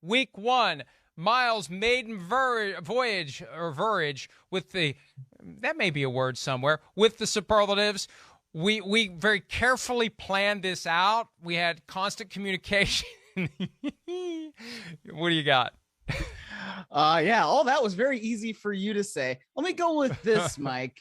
Week 1, Myles' maiden voyage with the, that may be a word somewhere, with the superlatives. We very carefully planned this out. We had constant communication. What do you got? Yeah, all that was very easy for you to say. Let me go with this, Mike.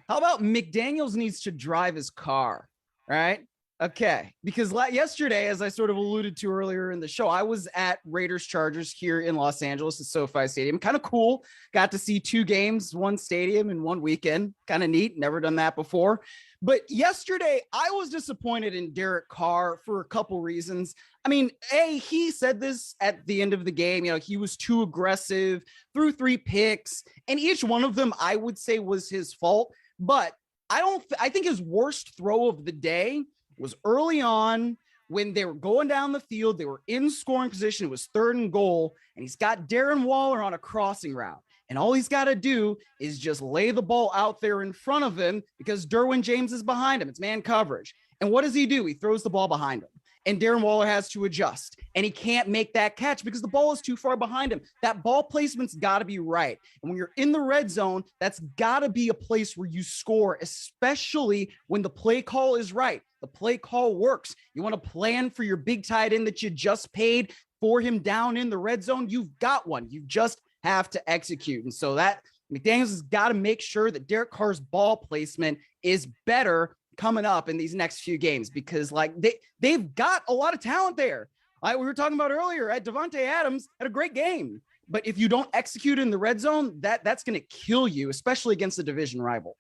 How about McDaniels needs to drive his car, right? Okay, because yesterday, as I sort of alluded to earlier in the show, I was at Raiders Chargers here in Los Angeles at SoFi Stadium. Kind of cool. Got to see 2 games, 1 stadium in 1 weekend. Kind of neat. Never done that before. But yesterday, I was disappointed in Derek Carr for a couple reasons. I mean, he said this at the end of the game. You know, he was too aggressive, threw 3 picks, and each one of them I would say was his fault. But I think his worst throw of the day was early on when they were going down the field. They were in scoring position. It was 3rd and goal, and he's got Darren Waller on a crossing route. And all he's got to do is just lay the ball out there in front of him because Derwin James is behind him. It's man coverage. And what does he do? He throws the ball behind him. And Darren Waller has to adjust. And he can't make that catch because the ball is too far behind him. That ball placement's got to be right. And when you're in the red zone, that's got to be a place where you score, especially when the play call is right. The play call works. You want to plan for your big tight end that you just paid for him down in the red zone. You've got one. You just have to execute. And so that McDaniels has got to make sure that Derek Carr's ball placement is better coming up in these next few games, because like they've got a lot of talent there. Like we were talking about earlier, Devontae Adams had a great game, but if you don't execute in the red zone, that's going to kill you, especially against a division rival.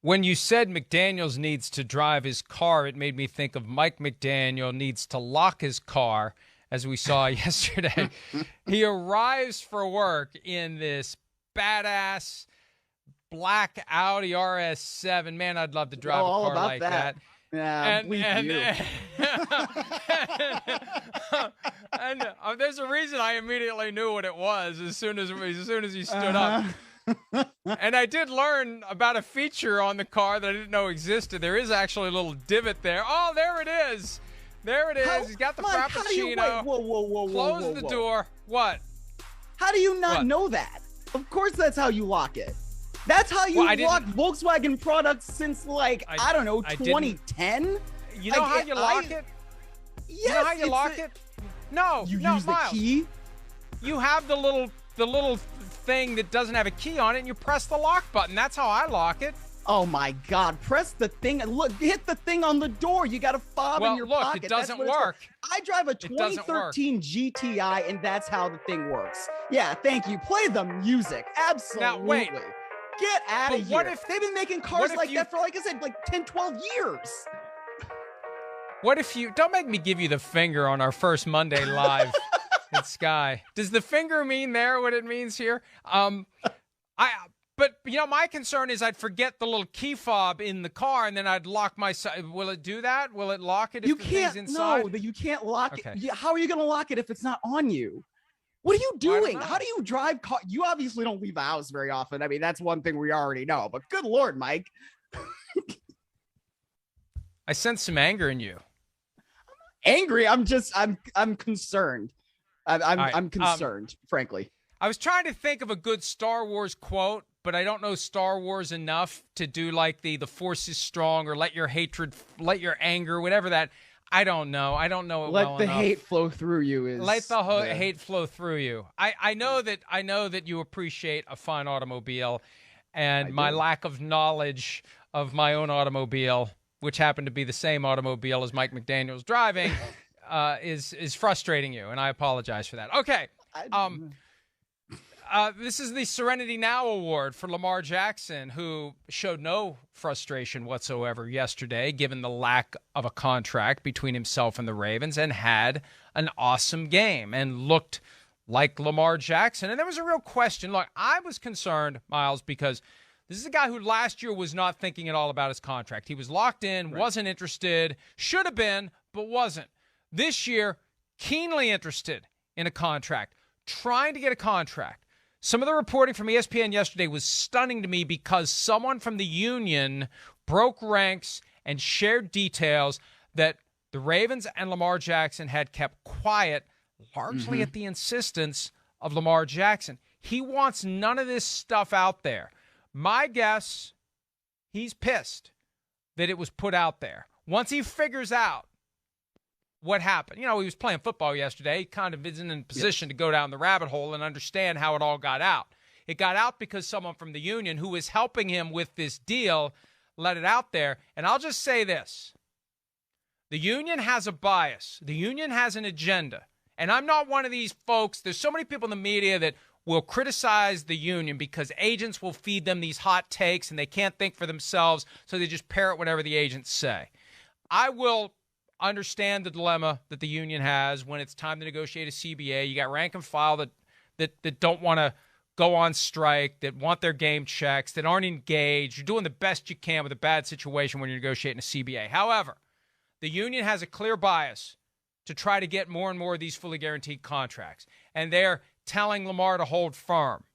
When you said McDaniels needs to drive his car, it made me think of Mike McDaniel needs to lock his car, as we saw yesterday. He arrives for work in this badass black Audi RS7. Man, I'd love to drive a car like that. Yeah, and there's a reason I immediately knew what it was as soon as he stood up. And I did learn about a feature on the car that I didn't know existed. There is actually a little divot there. Oh, there it is. There it is. He's got the Mike, Frappuccino. Whoa. Close the door. What? How do you not know that? Of course that's how you lock it. That's how you lock Volkswagen products since, like, I don't know, 2010? You know how you lock it? Yes. You know how you lock it? No, you use the key? You have the little thing that doesn't have a key on it, and you press the lock button. That's how I lock it. Oh, my God. Press the thing. Look, hit the thing on the door. You got a fob in your pocket. It doesn't work. I drive a 2013 GTI, and that's how the thing works. Yeah, thank you. Play the music. Absolutely. Now, wait. Get out of here. What if they've been making cars like that for, like I said, like 10, 12 years? What if you don't make me give you the finger on our first Monday live at Sky? Does the finger mean there what it means here? But you know, my concern is I'd forget the little key fob in the car, and then I'd lock myself. Will it do that? Will it lock it if the thing's inside? No, you can't lock it. How are you going to lock it if it's not on you? What are you doing? How do you drive car? You obviously don't leave the house very often. I mean, that's one thing we already know, but good Lord, Mike. I sense some anger in you. Angry? I'm concerned. I'm concerned, frankly. I was trying to think of a good Star Wars quote, but I don't know Star Wars enough to do like the force is strong or let your anger, whatever that. I don't know. I don't know it well enough. Let the hate flow through you. Let the hate flow through you. I know that you appreciate a fine automobile, and my lack of knowledge of my own automobile, which happened to be the same automobile as Mike McDaniel's driving, is frustrating you, and I apologize for that. Okay. This is the Serenity Now Award for Lamar Jackson, who showed no frustration whatsoever yesterday, given the lack of a contract between himself and the Ravens, and had an awesome game and looked like Lamar Jackson. And there was a real question. Look, I was concerned, Myles, because this is a guy who last year was not thinking at all about his contract. He was locked in, wasn't interested, should have been, but wasn't. This year, keenly interested in a contract, trying to get a contract. Some of the reporting from ESPN yesterday was stunning to me because someone from the union broke ranks and shared details that the Ravens and Lamar Jackson had kept quiet largely at the insistence of Lamar Jackson. He wants none of this stuff out there. My guess, he's pissed that it was put out there. Once he figures out what happened, he was playing football yesterday. He kind of isn't in position to go down the rabbit hole and understand how it all got out. It got out because someone from the union who was helping him with this deal let it out there. And I'll just say this. The union has a bias. The union has an agenda. And I'm not one of these folks. There's so many people in the media that will criticize the union because agents will feed them these hot takes and they can't think for themselves, so they just parrot whatever the agents say. I will understand the dilemma that the union has when it's time to negotiate a CBA. You got rank and file that don't want to go on strike, that want their game checks, that aren't engaged. You're doing the best you can with a bad situation when you're negotiating a CBA. However, the union has a clear bias to try to get more and more of these fully guaranteed contracts, and they're telling Lamar to hold firm.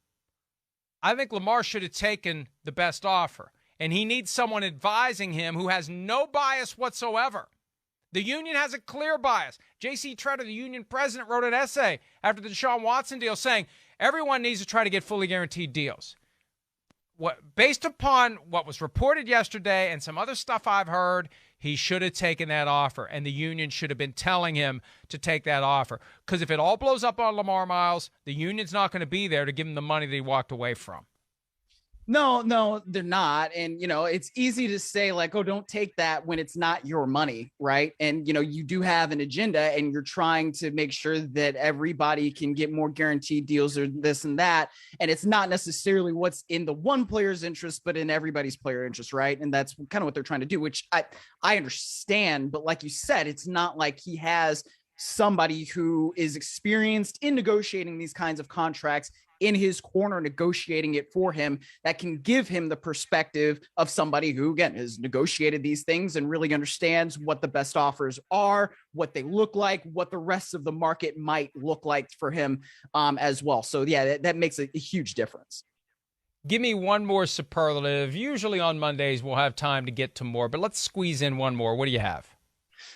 I think Lamar should have taken the best offer, and he needs someone advising him who has no bias whatsoever. The union has a clear bias. J.C. Tretter, the union president, wrote an essay after the Deshaun Watson deal saying everyone needs to try to get fully guaranteed deals. Based upon what was reported yesterday and some other stuff I've heard, he should have taken that offer, and the union should have been telling him to take that offer. Because if it all blows up on Lamar, Myles, the union's not going to be there to give him the money that he walked away from. No, they're not. And, it's easy to say like, oh, don't take that when it's not your money, right? And, you do have an agenda and you're trying to make sure that everybody can get more guaranteed deals or this and that. And it's not necessarily what's in the one player's interest, but in everybody's player interest, right? And that's kind of what they're trying to do, which I understand. But like you said, it's not like he has somebody who is experienced in negotiating these kinds of contracts in his corner, negotiating it for him, that can give him the perspective of somebody who, again, has negotiated these things and really understands what the best offers are, what they look like, what the rest of the market might look like for him as well. So yeah, that makes a huge difference. Give me one more superlative. Usually on Mondays, we'll have time to get to more, but let's squeeze in one more. What do you have?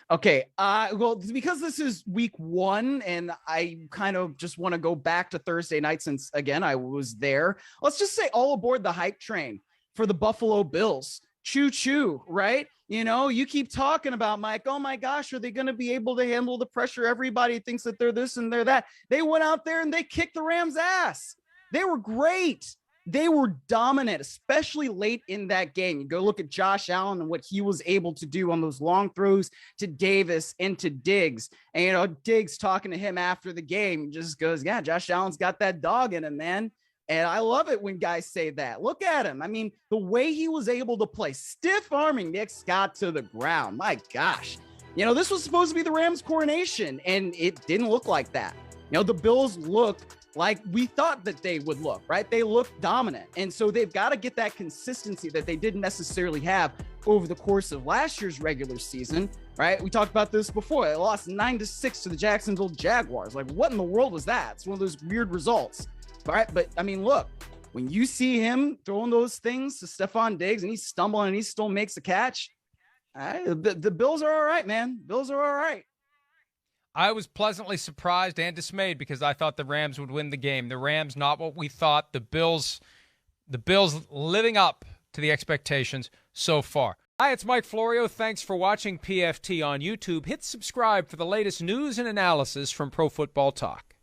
Okay. Well, because this is week one and I kind of just want to go back to Thursday night since, again, I was there. Let's just say all aboard the hype train for the Buffalo Bills. Choo choo, right? You keep talking about, Mike, oh my gosh, are they going to be able to handle the pressure? Everybody thinks that they're this and they're that. They went out there and they kicked the Rams' ass. They were great. They were dominant, especially late in that game. You go look at Josh Allen and what he was able to do on those long throws to Davis and to Diggs. And, Diggs talking to him after the game just goes, yeah, Josh Allen's got that dog in him, man. And I love it when guys say that. Look at him. I mean, the way he was able to play, stiff arming Nick Scott to the ground. My gosh. This was supposed to be the Rams' coronation, and it didn't look like that. The Bills looked like we thought that they would look, right? They look dominant. And so they've got to get that consistency that they didn't necessarily have over the course of last year's regular season, right? We talked about this before. They lost 9-6 to the Jacksonville Jaguars. Like, what in the world was that? It's one of those weird results, right? But I mean, look, when you see him throwing those things to Stephon Diggs and he's stumbling and he still makes a catch, the Bills are all right, man. Bills are all right. I was pleasantly surprised and dismayed because I thought the Rams would win the game. The Rams, not what we thought. The Bills living up to the expectations so far. Hi, it's Mike Florio. Thanks for watching PFT on YouTube. Hit subscribe for the latest news and analysis from Pro Football Talk.